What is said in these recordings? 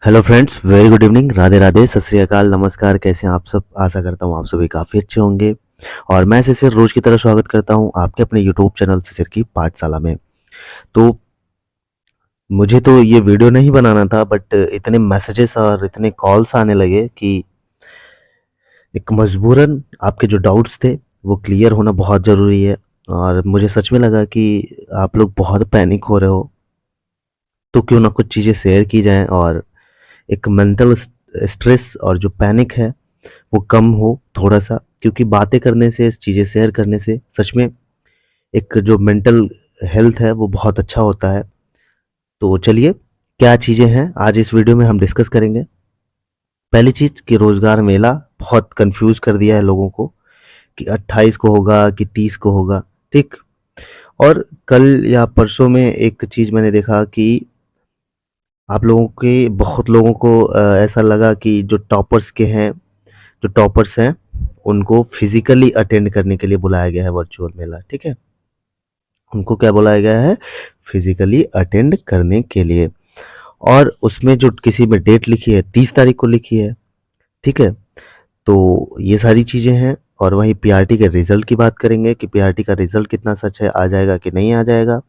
Hello friends, very good evening, Radhe Radhe, सत श्री अकाल, नमस्कार। कैसे हैं आप सब? आशा करता हूँ आप सभी काफ़ी अच्छे होंगे। और मैं शिशिर रोज की तरह स्वागत करता हूँ आपके अपने यूट्यूब चैनल शिशिर की पाठशाला में। तो मुझे तो ये वीडियो नहीं बनाना था, बट इतने मैसेजेस और इतने कॉल्स आने लगे कि एक मजबूरन आपके जो डाउट्स थे वो क्लियर होना बहुत ज़रूरी है। और मुझे सच में लगा कि आप लोग बहुत पैनिक हो रहे हो, तो क्यों ना कुछ चीज़ें शेयर की जाएं और एक मेंटल स्ट्रेस और जो पैनिक है वो कम हो थोड़ा सा, क्योंकि बातें करने से, चीज़ें शेयर करने से सच में एक जो मेंटल हेल्थ है वो बहुत अच्छा होता है। तो चलिए, क्या चीज़ें हैं आज इस वीडियो में हम डिस्कस करेंगे। पहली चीज़ कि रोज़गार मेला बहुत कंफ्यूज कर दिया है लोगों को कि 28 को होगा कि 30 को होगा। ठीक। और कल या परसों में एक चीज़ मैंने देखा कि आप लोगों के बहुत लोगों को ऐसा लगा कि जो टॉपर्स हैं उनको फिजिकली अटेंड करने के लिए बुलाया गया है वर्चुअल मेला। ठीक है, उनको क्या बुलाया गया है? फिजिकली अटेंड करने के लिए। और उसमें जो किसी में डेट लिखी है 30 तारीख को लिखी है। ठीक है, तो ये सारी चीज़ें हैं। और वहीं पीआरटी के रिजल्ट की बात करेंगे कि पीआरटी का रिजल्ट कितना सच है, आ जाएगा कि नहीं आ जाएगा,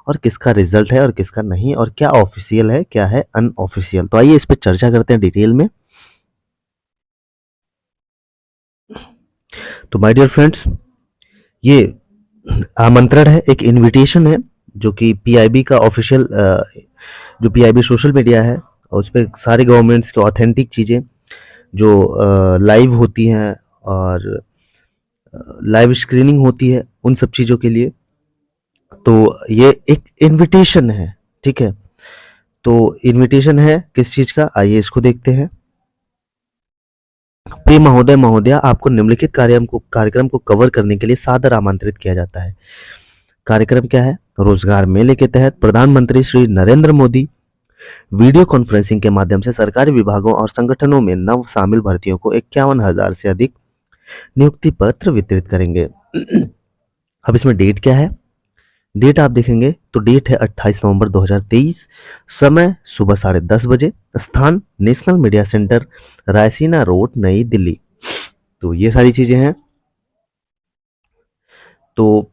और किसका रिजल्ट है और किसका नहीं, और क्या ऑफिशियल है क्या है अनऑफिशियल। तो आइए इस पर चर्चा करते हैं डिटेल में। तो माय डियर फ्रेंड्स, ये आमंत्रण है, एक इनविटेशन है, जो कि पीआईबी का ऑफिशियल, जो पीआईबी सोशल मीडिया है, और उस पर सारे गवर्नमेंट्स की ऑथेंटिक चीज़ें जो लाइव होती हैं और लाइव स्क्रीनिंग होती है उन सब चीज़ों के लिए। तो ये एक इनविटेशन है। ठीक है, तो इनविटेशन है किस चीज़ का, आइए इसको देखते हैं। प्रिय महोदय महोदया, आपको निम्नलिखित कार्यक्रम को कवर करने के लिए सादर आमंत्रित किया जाता है। कार्यक्रम क्या है? रोजगार मेले के तहत प्रधानमंत्री श्री नरेंद्र मोदी वीडियो कॉन्फ्रेंसिंग के माध्यम से सरकारी विभागों और संगठनों में नव शामिल भर्तियों को 51,000 से अधिक नियुक्ति पत्र वितरित करेंगे। अब इसमें डेट क्या है? डेट आप देखेंगे तो डेट है 28 नवंबर 2023, समय सुबह 10:30 बजे, स्थान national media centre, Raisina road, नई दिल्ली। तो ये सारी चीजें हैं। तो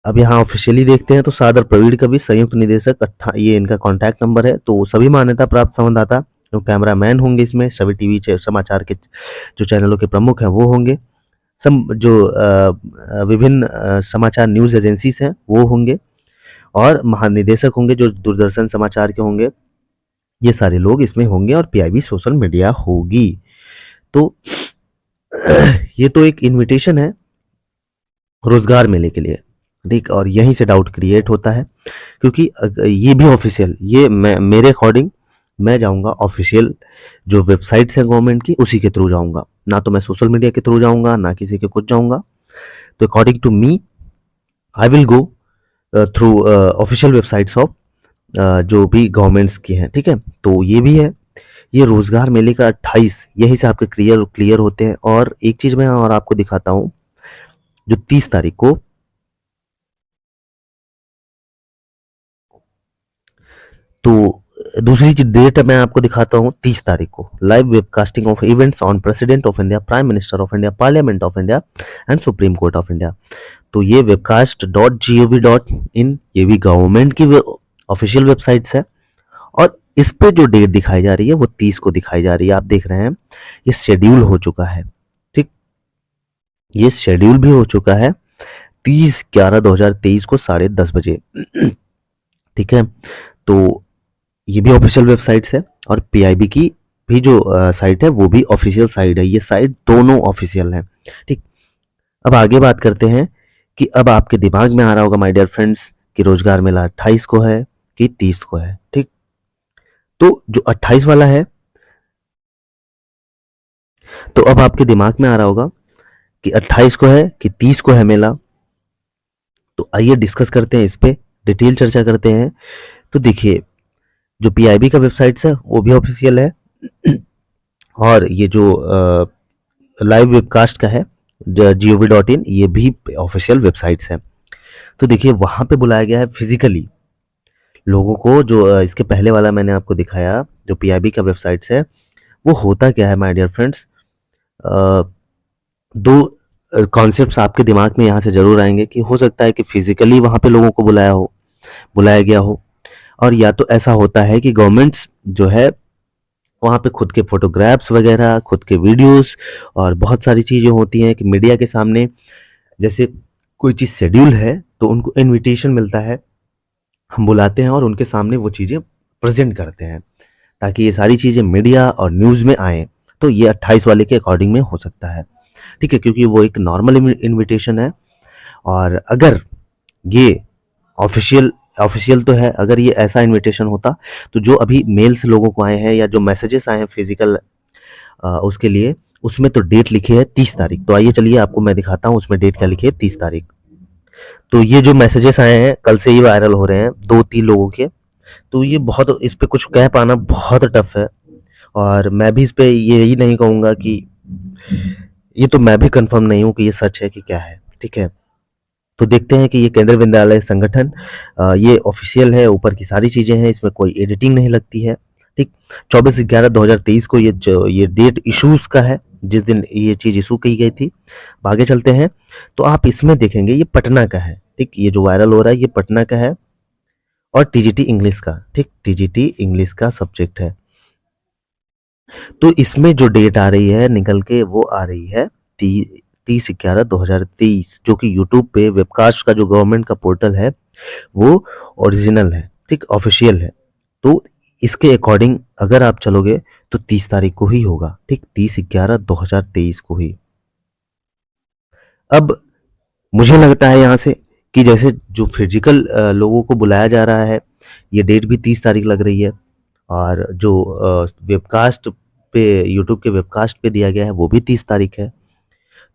अब यहाँ ऑफिशियली देखते हैं तो सादर प्रवीण कवि, संयुक्त निदेशक, ये इनका कॉन्टैक्ट नंबर है। तो सभी मान्यता प्राप्त संवाददाता जो कैमरामैन होंगे, इसमें सभी टीवी समाचार के जो चैनलों के प्रमुख हैं वो होंगे, सम जो विभिन्न समाचार न्यूज़ एजेंसीज हैं वो होंगे, और महानिदेशक होंगे जो दूरदर्शन समाचार के होंगे। ये सारे लोग इसमें होंगे और पीआईबी सोशल मीडिया होगी। तो ये तो एक इनविटेशन है रोजगार मेले के लिए। ठीक, और यहीं से डाउट क्रिएट होता है, क्योंकि ये भी ऑफिशियल, ये मैं मेरे अकॉर्डिंग मैं जाऊंगा ऑफिशियल जो वेबसाइट्स हैं गवर्नमेंट की, उसी के थ्रू जाऊंगा, ना तो मैं सोशल मीडिया के थ्रू जाऊंगा ना किसी के कुछ जाऊंगा। तो according to me I will go through official websites of जो भी गवर्नमेंट्स की हैं। ठीक है, तो ये भी है। ये रोजगार मेले का 28 यही से आपके क्लियर क्लियर होते हैं। और एक चीज मैं और आपको दिखाता हूँ, जो 30 तारीख को, तो दूसरी डेट मैं आपको दिखाता हूँ 30 तारीख को, live webcasting of events on president of India, prime minister of India, parliament of India and supreme court of India. तो ये webcast.gov.in, ये भी गवर्नमेंट की ऑफिशियल वेबसाइट्स है। और इस पे जो डेट दिखाई जा रही है वो 30 को दिखाई जा रही है। आप देख रहे हैं ये शेड्यूल हो चुका है। ठीक, ये शेड्यूल भी हो चुका है 30/11/2023 को 10:30 बजे। ठीक है, तो ये भी ऑफिशियल वेबसाइट्स है, और पीआईबी की भी जो साइट है वो भी ऑफिशियल साइट है। ये साइट दोनों ऑफिशियल हैं। ठीक, अब आगे बात करते हैं कि अब आपके दिमाग में आ रहा होगा माय डियर फ्रेंड्स कि रोजगार मेला 28 को है कि 30 को है। ठीक, तो जो 28 वाला है, तो अब आपके दिमाग में आ रहा होगा कि 28 को है कि 30 को है मेला। तो आइए डिस्कस करते हैं, इस पे डिटेल चर्चा करते हैं। तो देखिए, जो पीआईबी का वेबसाइट्स है वो भी ऑफिशियल है, और ये जो लाइव वेबकास्ट का है gov.in, ये भी ऑफिशियल वेबसाइट्स है। तो देखिए, वहां पे बुलाया गया है फिजिकली, लोगों को जो इसके पहले वाला मैंने आपको दिखाया जो पीआईबी का वेबसाइट्स है, वो होता क्या है माय डियर फ्रेंड्स। दो कॉन्सेप्ट्स आपके दिमाग में यहाँ से ज़रूर आएँगे कि हो सकता है कि फिज़िकली वहाँ पे लोगों को बुलाया गया हो, और या तो ऐसा होता है कि गवर्नमेंट्स जो है वहाँ पे खुद के फ़ोटोग्राफ्स वगैरह, खुद के वीडियोज़ और बहुत सारी चीज़ें होती हैं कि मीडिया के सामने जैसे कोई चीज़ शेड्यूल है, तो उनको इन्विटेशन मिलता है, हम बुलाते हैं और उनके सामने वो चीज़ें प्रेज़ेंट करते हैं, ताकि ये सारी चीज़ें मीडिया और न्यूज़ में आएँ। तो ये 28 वाले के अकॉर्डिंग में हो सकता है, ठीक है? क्योंकि वो एक नॉर्मल इन्विटेशन है, और अगर ये ऑफ़िशियल ऑफ़िशियल तो है, अगर ये ऐसा इन्विटेशन होता, तो जो अभी मेल्स लोगों को आए हैं या जो मैसेजेस आए हैं फिज़िकल उसके लिए, उसमें तो डेट लिखी है 30 तारीख। तो आइए चलिए आपको मैं दिखाता हूँ उसमें डेट क्या लिखी है 30 तारीख। तो ये जो मैसेजेस आए हैं कल से ही वायरल हो रहे हैं 2-3 लोगों के। तो ये बहुत, इस पे कुछ कह पाना बहुत टफ है, और मैं भी इस पे यही नहीं कहूँगा कि ये तो मैं भी कंफर्म नहीं हूँ कि ये सच है कि क्या है, ठीक है? तो देखते हैं कि ये केंद्रीय विद्यालय संगठन ये ऑफिशियल है, ऊपर की सारी चीज़ें हैं, इसमें कोई एडिटिंग नहीं लगती है, ठीक? 24/11/2023 को ये डेट इश्यूज़ का है, जिस दिन ये चीज़ इश्यू की गई थी। अब आगे चलते हैं, तो आप इसमें देखेंगे ये पटना का है, ठीक? ये जो वायरल हो रहा है ये पटना का है, और टीजीटी इंग्लिश का, ठीक? टीजीटी इंग्लिश का सब्जेक्ट है। तो इसमें जो डेट आ रही है निकल के, वो आ रही है 30/11/2023, जो कि यूट्यूब पे वेबकास्ट का जो गवर्नमेंट का पोर्टल है वो ओरिजिनल है, ठीक? ऑफिशियल है। तो इसके अकॉर्डिंग अगर आप चलोगे तो 30 तारीख को ही होगा, ठीक? 30/11/2023 को ही। अब मुझे लगता है यहाँ से कि जैसे जो फिजिकल लोगों को बुलाया जा रहा है, ये डेट भी 30 तारीख लग रही है, और जो वेबकास्ट पे, यूट्यूब के वेबकास्ट पे दिया गया है वो भी 30 तारीख है।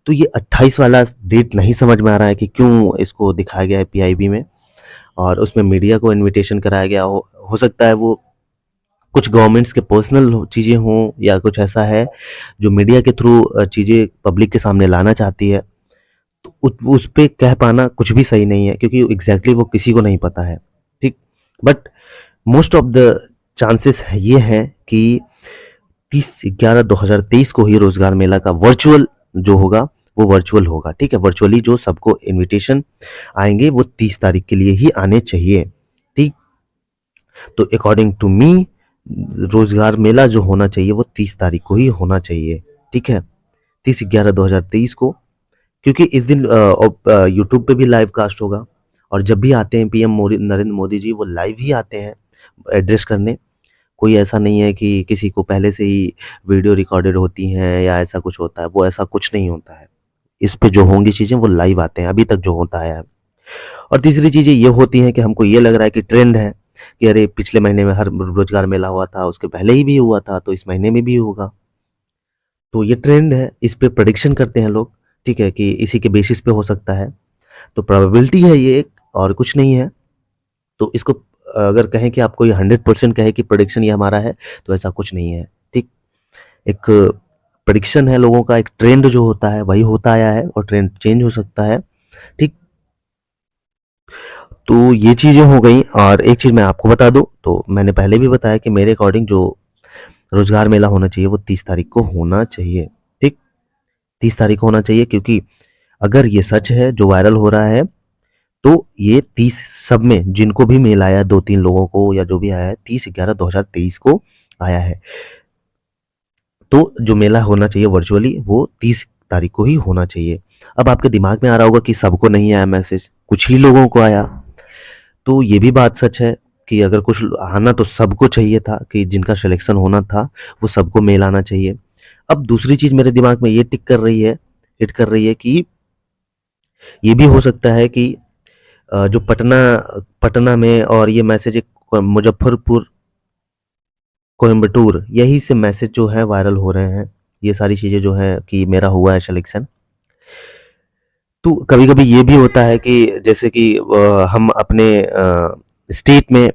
तो ये 28 वाला डेट नहीं समझ में आ रहा है कि क्यों इसको दिखाया गया है पीआईबी में, और उसमें मीडिया को इनविटेशन कराया गया हो सकता है वो कुछ गवर्नमेंट्स के पर्सनल चीज़ें हों, या कुछ ऐसा है जो मीडिया के थ्रू चीज़ें पब्लिक के सामने लाना चाहती है। तो उस पे कह पाना कुछ भी सही नहीं है, क्योंकि एग्जैक्टली वो किसी को नहीं पता है, ठीक? But most of the chances ये हैं कि 30/11/2023 को ही रोजगार मेला का वर्चुअल जो होगा वो वर्चुअल होगा, ठीक है? वर्चुअली जो सबको इनविटेशन आएंगे वो 30 तारीख के लिए ही आने चाहिए, ठीक? तो अकॉर्डिंग टू मी रोजगार मेला जो होना चाहिए वो 30 तारीख को ही होना चाहिए, ठीक है? 30/11/2023 को, क्योंकि इस दिन यूट्यूब पे भी लाइव कास्ट होगा, और जब भी आते हैं पीएम मोदी, नरेंद्र मोदी जी, वो लाइव ही आते हैं एड्रेस करने। कोई ऐसा नहीं है कि किसी को पहले से ही वीडियो रिकॉर्डेड होती हैं या ऐसा कुछ होता है, वो ऐसा कुछ नहीं होता है। इस पे जो होंगी चीज़ें वो लाइव आते हैं, अभी तक जो होता है। और तीसरी चीज़ें ये होती हैं कि हमको ये लग रहा है कि ट्रेंड है कि अरे पिछले महीने में हर रोजगार मेला हुआ था, उसके पहले ही भी हुआ था, तो इस महीने में भी होगा। तो ये ट्रेंड है, इस पे प्रेडिक्शन करते हैं लोग, ठीक है? कि इसी के बेसिस पे हो सकता है। तो प्रोबेबिलिटी है ये एक, और कुछ नहीं है। तो इसको अगर कहें कि आपको ये 100% कहे कि प्रेडिक्शन ये हमारा है, तो ऐसा कुछ नहीं है, ठीक? एक प्रेडिक्शन है लोगों का, एक ट्रेंड जो होता है वही होता आया है, और ट्रेंड चेंज हो सकता है, ठीक? तो ये चीज़ें हो गई, और एक चीज़ मैं आपको बता दूँ, तो मैंने पहले भी बताया कि मेरे अकॉर्डिंग जो रोज़गार मेला होना चाहिए वो 30 तारीख को होना चाहिए, ठीक? 30 तारीख को होना चाहिए, क्योंकि अगर ये सच है जो वायरल हो रहा है, तो ये 30 सब में जिनको भी मेल आया, 2-3 लोगों को या जो भी आया है, 30/11/2023 को आया है। तो जो मेला होना चाहिए वर्चुअली वो 30 तारीख को ही होना चाहिए। अब आपके दिमाग में आ रहा होगा कि सबको नहीं आया मैसेज, कुछ ही लोगों को आया। तो ये भी बात सच है कि अगर कुछ आना तो सबको चाहिए था, कि जिनका सिलेक्शन होना था वो सबको मेल आना चाहिए। अब दूसरी चीज़ मेरे दिमाग में ये हिट कर रही है कि ये भी हो सकता है कि जो पटना पटना में, और ये मैसेज एक मुजफ्फरपुर, कोयम्बटूर, यही से मैसेज जो है वायरल हो रहे हैं। ये सारी चीज़ें जो हैं कि मेरा हुआ है सिलेक्शन। तो कभी-कभी ये भी होता है कि जैसे कि हम अपने स्टेट में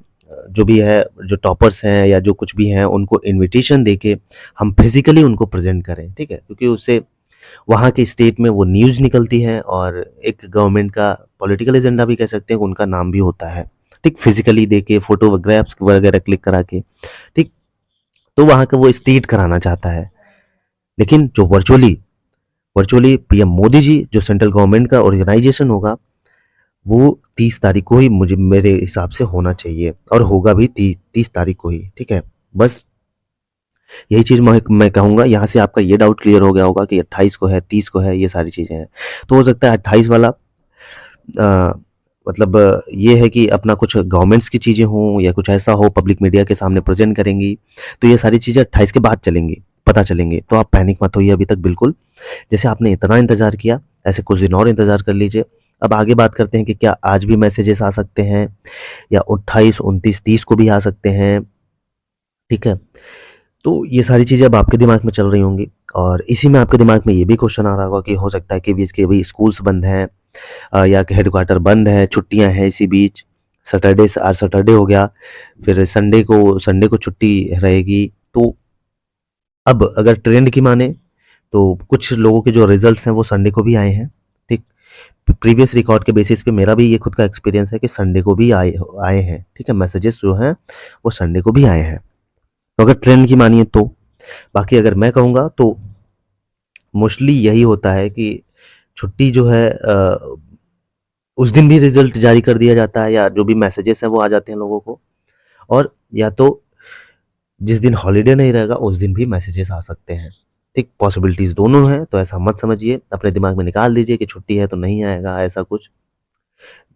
जो भी है, जो टॉपर्स हैं या जो कुछ भी हैं, उनको इनविटेशन देके हम फिज़िकली उनको प्रेज़ेंट करें, ठीक है? क्योंकि उससे वहाँ के स्टेट में वो न्यूज़ निकलती है, और एक गवर्नमेंट का पॉलिटिकल एजेंडा भी कह सकते हैं, उनका नाम भी होता है, ठीक, फिजिकली देके फोटोग्राफ्स वगैरह क्लिक करा के, ठीक, तो वहां का वो स्टेट कराना चाहता है। लेकिन जो virtually virtually PM Modi ji, जो सेंट्रल गवर्नमेंट का ऑर्गेनाइजेशन होगा, वो 30 तारीख को ही मुझे मेरे हिसाब से होना चाहिए, और होगा भी 30 तारीख को ही। ठीक है, बस यही चीज़ मैं कहूँगा। यहाँ से आपका ये डाउट क्लियर हो गया होगा कि 28 को है, 30 को है, ये सारी चीज़ें हैं। तो हो सकता है 28 वाला मतलब ये है कि अपना कुछ गवर्नमेंट्स की चीज़ें हों या कुछ ऐसा हो, पब्लिक मीडिया के सामने प्रेजेंट करेंगी, तो ये सारी चीज़ें 28 के बाद चलेंगी, पता चलेंगी। तो आप पैनिक मत होइए अभी तक बिल्कुल। जैसे आपने इतना इंतज़ार किया, ऐसे कुछ दिन और इंतज़ार कर लीजिए। अब आगे बात करते हैं कि क्या आज भी मैसेजेस आ सकते हैं, या 28, 29, 30 को भी आ सकते हैं। ठीक है, तो ये सारी चीज़ें अब आपके दिमाग में चल रही होंगी, और इसी में आपके दिमाग में ये भी क्वेश्चन आ रहा होगा कि हो सकता है कि भी इसके अभी स्कूल्स बंद हैं, या कि हेडक्वार्टर बंद है, छुट्टियां हैं इसी बीच, सैटरडे से आज सैटरडे हो गया, फिर संडे को छुट्टी रहेगी। तो अब अगर ट्रेंड की माने तो कुछ लोगों के जो रिजल्ट्स हैं वो संडे को भी आए हैं। ठीक, प्रीवियस रिकॉर्ड के बेसिस पे मेरा भी ये खुद का एक्सपीरियंस है कि संडे को भी आए आए हैं। ठीक है, मैसेजेस जो हैं वो संडे को भी आए हैं, तो अगर ट्रेंड की मानिए तो। बाकी अगर मैं कहूँगा तो मोस्टली यही होता है कि छुट्टी जो है उस दिन भी रिजल्ट जारी कर दिया जाता है, या जो भी मैसेजेस हैं वो आ जाते हैं लोगों को, और या तो जिस दिन हॉलीडे नहीं रहेगा उस दिन भी मैसेजेस आ सकते हैं। ठीक, पॉसिबिलिटीज दोनों हैं, तो ऐसा मत समझिए, अपने दिमाग में निकाल दीजिए कि छुट्टी है तो नहीं आएगा ऐसा कुछ।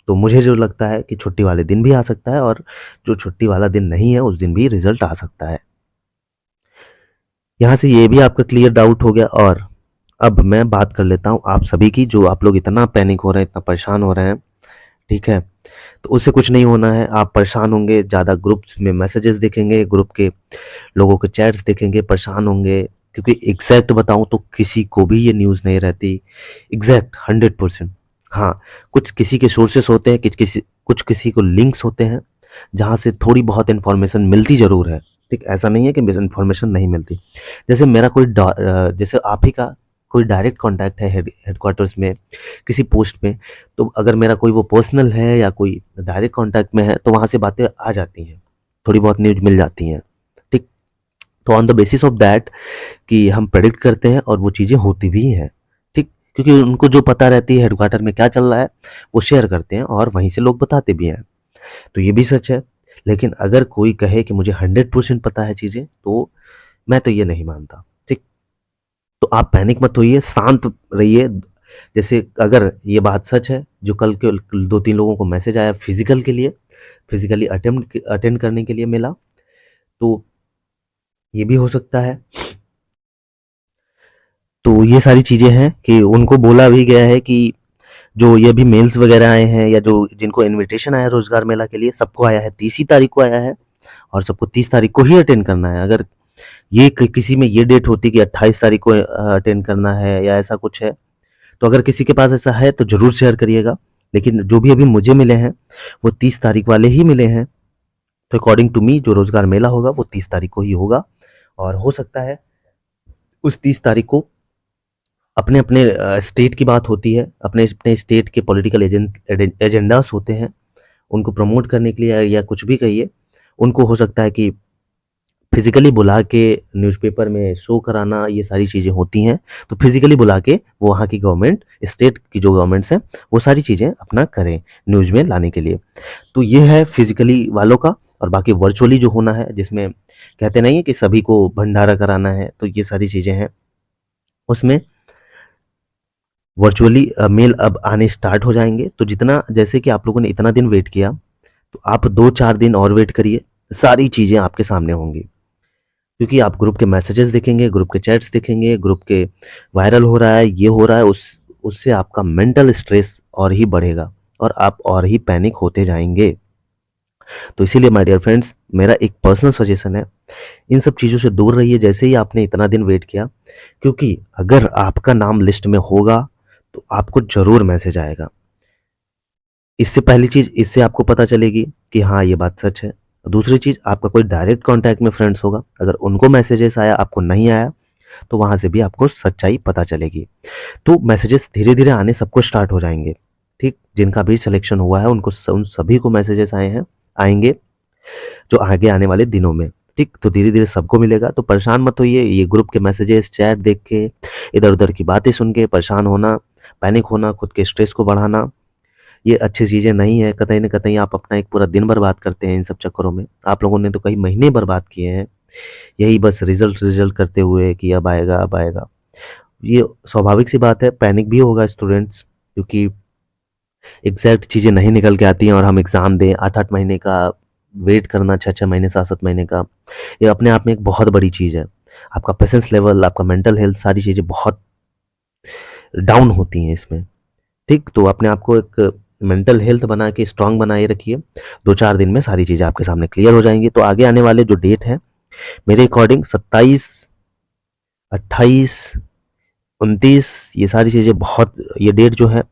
तो मुझे जो लगता है कि छुट्टी वाले दिन भी आ सकता है, और जो छुट्टी वाला दिन नहीं है उस दिन भी रिजल्ट आ सकता है। यहाँ से ये भी आपका क्लियर डाउट हो गया। और अब मैं बात कर लेता हूँ आप सभी की, जो आप लोग इतना पैनिक हो रहे हैं, इतना परेशान हो रहे हैं। ठीक है, तो उससे कुछ नहीं होना है। आप परेशान होंगे, ज़्यादा ग्रुप्स में मैसेजेस देखेंगे, ग्रुप के लोगों के चैट्स देखेंगे, परेशान होंगे, क्योंकि एग्जैक्ट बताऊं तो किसी को भी ये न्यूज़ नहीं रहती एग्जैक्ट 100%। हाँ, कुछ किसी के सोर्सेस होते हैं, कुछ किसी को लिंक्स होते हैं जहाँ से थोड़ी बहुत इन्फॉर्मेशन मिलती ज़रूर है। ठीक, ऐसा नहीं है कि इन्फॉर्मेशन नहीं मिलती। जैसे मेरा जैसे आप ही का कोई डायरेक्ट कांटेक्ट है हेडक्वार्टर्स में किसी पोस्ट में, तो अगर मेरा कोई वो पर्सनल है या कोई डायरेक्ट कांटेक्ट में है, तो वहाँ से बातें आ जाती हैं, थोड़ी बहुत न्यूज़ मिल जाती हैं। ठीक, तो on the basis of that कि हम प्रेडिक्ट करते हैं, और वो चीज़ें होती भी हैं। ठीक, क्योंकि उनको जो पता रहती है हेडक्वार्टर में क्या चल रहा है वो शेयर करते हैं, और वहीं से लोग बताते भी हैं। तो ये भी सच है। लेकिन अगर कोई कहे कि मुझे 100% पता है चीज़ें, तो मैं तो ये नहीं मानता। ठीक, तो आप पैनिक मत होइए, शांत रहिए। जैसे अगर ये बात सच है जो कल के 2-3 लोगों को मैसेज आया फिजिकली अटेंड करने के लिए मिला, तो ये भी हो सकता है। तो ये सारी चीज़ें हैं कि उनको बोला भी गया है कि जो ये भी मेल्स वगैरह आए हैं, या जो जिनको इनविटेशन आया है रोजगार मेला के लिए, सबको आया है 30 ही तारीख को आया है, और सबको 30 तारीख को ही अटेंड करना है। अगर ये किसी में ये डेट होती कि 28 तारीख को अटेंड करना है या ऐसा कुछ है, तो अगर किसी के पास ऐसा है तो ज़रूर शेयर करिएगा। लेकिन जो भी अभी मुझे मिले हैं वो 30 तारीख वाले ही मिले हैं। तो अकॉर्डिंग टू मी जो रोजगार मेला होगा वो 30 तारीख को ही होगा, और हो सकता है उस 30 तारीख को अपने अपने स्टेट की बात होती है, अपने अपने स्टेट के पॉलिटिकल एजेंडास होते हैं, उनको प्रमोट करने के लिए, या कुछ भी कहिए, उनको हो सकता है कि फिजिकली बुला के न्यूज़पेपर में शो कराना, ये सारी चीज़ें होती हैं। तो फिजिकली बुला के वो वहाँ की गवर्नमेंट, स्टेट की जो गवर्नमेंट्स हैं, वो सारी चीज़ें अपना करें न्यूज़ में लाने के लिए। तो ये है फिजिकली वालों का। और बाकी वर्चुअली जो होना है, जिसमें कहते नहीं है कि सभी को भंडारा कराना है, तो ये सारी चीज़ें हैं उसमें। वर्चुअली मेल अब आने स्टार्ट हो जाएंगे। तो जितना, जैसे कि आप लोगों ने इतना दिन वेट किया, तो आप 2-4 दिन और वेट करिए, सारी चीज़ें आपके सामने होंगी। क्योंकि आप ग्रुप के मैसेजेस देखेंगे, ग्रुप के चैट्स देखेंगे, ग्रुप के वायरल हो रहा है, ये हो रहा है, उससे आपका मेंटल स्ट्रेस और ही बढ़ेगा, और आप और ही पैनिक होते जाएंगे। तो इसीलिए माय डियर फ्रेंड्स, मेरा एक पर्सनल सजेशन है, इन सब चीज़ों से दूर रहिए जैसे ही आपने इतना दिन वेट किया। क्योंकि अगर आपका नाम लिस्ट में होगा तो आपको ज़रूर मैसेज आएगा। इससे पहली चीज़, इससे आपको पता चलेगी कि हाँ, ये बात सच है। दूसरी चीज़, आपका कोई डायरेक्ट कॉन्टैक्ट में फ्रेंड्स होगा, अगर उनको मैसेजेस आया, आपको नहीं आया, तो वहाँ से भी आपको सच्चाई पता चलेगी। तो मैसेजेस धीरे-धीरे आने सबको स्टार्ट हो जाएँगे। ठीक? जिनका भी सिलेक्शन हुआ है उनको उन सभी को मैसेजेस आए हैं। आएंगे जो आगे आने वाले दिनों में। ठीक, तो धीरे धीरे सबको मिलेगा, तो परेशान मत होइए। ये ग्रुप के मैसेजेस चैट देख के, इधर उधर की बातें सुन के परेशान होना, पैनिक होना, खुद के स्ट्रेस को बढ़ाना, ये अच्छी चीज़ें नहीं है। कतई न कतई आप अपना एक पूरा दिन बर्बाद करते हैं इन सब चक्करों में। आप लोगों ने तो कई महीने बर्बाद किए हैं यही बस रिजल्ट रिजल्ट करते हुए कि अब आएगा अब आएगा। ये स्वाभाविक सी बात है, पैनिक भी होगा स्टूडेंट्स, क्योंकि एग्जैक्ट चीज़ें नहीं निकल के आती हैं और हम एग्ज़ाम दें 8-8 महीने का वेट करना, 6-6 महीने 7-7 महीने का, ये अपने आप में एक बहुत बड़ी चीज़ है। आपका पेशेंस लेवल, आपका मेंटल हेल्थ, सारी चीज़ें बहुत डाउन होती हैं इसमें। ठीक, तो अपने आप को एक मेंटल हेल्थ बना के स्ट्रांग बनाए रखिए। 2-4 दिन में सारी चीज़ें आपके सामने क्लियर हो जाएंगी। तो आगे आने वाले जो डेट हैं मेरे अकॉर्डिंग 27, 28, 29, ये सारी चीज़ें बहुत, ये डेट जो है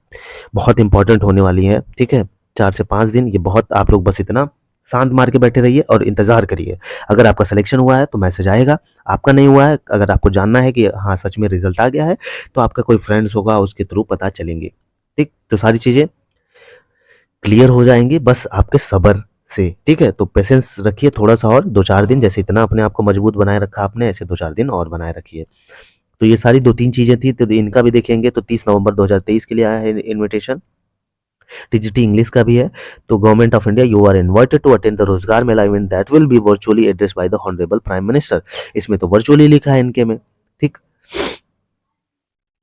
बहुत इंपॉर्टेंट होने वाली है। ठीक है, 4 से 5 दिन ये बहुत, आप लोग बस इतना शांत मार के बैठे रहिए और इंतज़ार करिए। अगर आपका सिलेक्शन हुआ है तो मैसेज आएगा, आपका नहीं हुआ है, अगर आपको जानना है कि हाँ सच में रिजल्ट आ गया है, तो आपका कोई फ्रेंड्स होगा उसके थ्रू पता चलेंगे। ठीक, तो सारी चीज़ें क्लियर हो जाएंगी बस आपके सब्र से। ठीक है, तो पेशेंस रखिए थोड़ा सा और 2-4 दिन, जैसे इतना अपने आप को मजबूत बनाए रखा आपने, ऐसे 2-4 दिन और बनाए रखिए। तो ये सारी 2-3 चीज़ें थी, तो इनका भी देखेंगे। तो 30 नवंबर 2023 के लिए आया है इनविटेशन। टीजीटी इंग्लिश का भी है। तो government of India, you are invited to attend the Rozgar Mela event that will be virtually address by the honourable prime minister. इसमें तो वर्चुअली लिखा है इनके में। ठीक,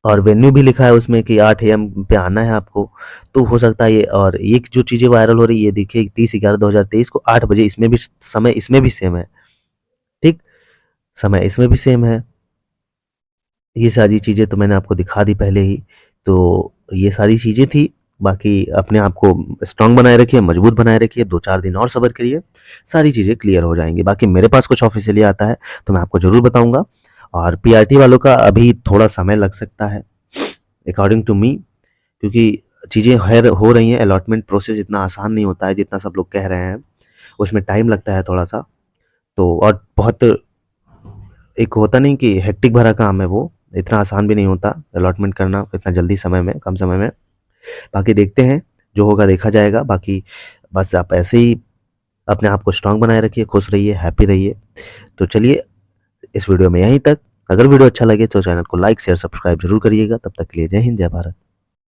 और वेन्यू भी लिखा है उसमें कि 8 AM पे आना है आपको। तो हो सकता है ये, और एक जो चीज़ें वायरल हो रही है ये देखिए 30/11/2023 को 8 बजे, इसमें भी समय इसमें भी सेम है। ठीक, समय इसमें भी सेम है। ये सारी चीज़ें तो मैंने आपको दिखा दी पहले ही। तो ये सारी चीज़ें थी। बाकी अपने आप को स्ट्रांग बनाए रखिए, मजबूत बनाए रखिए, 2-4 दिन और सब्र करिए, सारी चीज़ें क्लियर हो जाएँगी। बाकी मेरे पास कुछ ऑफ़िशियली आता है तो मैं आपको ज़रूर बताऊँगा। और पीआरटी वालों का अभी थोड़ा समय लग सकता है अकॉर्डिंग टू मी, क्योंकि चीज़ें खैर हो रही हैं। अलॉटमेंट प्रोसेस इतना आसान नहीं होता है जितना सब लोग कह रहे हैं, उसमें टाइम लगता है थोड़ा-सा। तो और बहुत एक होता नहीं कि हेक्टिक भरा काम है वो, इतना आसान भी नहीं होता अलॉटमेंट करना इतना जल्दी समय में, कम समय में। बाकी देखते हैं, जो होगा देखा जाएगा। बाकी बस आप ऐसे ही अपने आप को स्ट्रांग बनाए रखिए, खुश रहिए, हैप्पी रहिए। तो चलिए इस वीडियो में यहीं तक। अगर वीडियो अच्छा लगे तो चैनल को लाइक शेयर सब्सक्राइब जरूर करिएगा। तब तक के लिए जय हिंद, जय भारत।